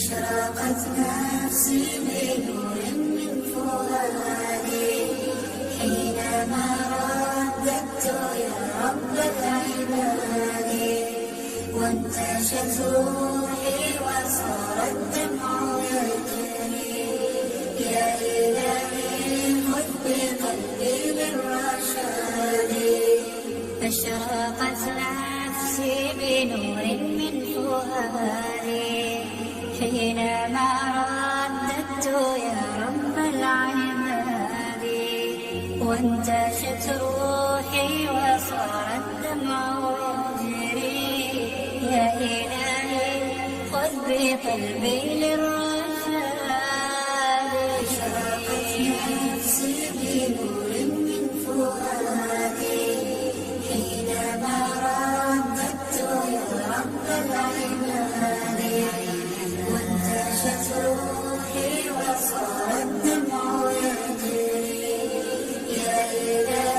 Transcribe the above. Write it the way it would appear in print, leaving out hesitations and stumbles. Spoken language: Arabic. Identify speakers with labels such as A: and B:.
A: أشرقت نفسي بنور من فؤادي حينما رددت يا رب العباد، وانتشت روحي وصار الدمع يجري. يا إلهي خذ بقلبي للرشاد. أشرقت نفسي بنور من فؤادي حينما رددت يا رب العباد، وانتشت روحي وصار الدمع يجري. يا إلهي خذ بقلبي للرشاد. أشرقت نفسي بنور من فؤادي حينما رددت يا رب العباد، وانتشت روحي وصار الدمع يجري. يا إلهي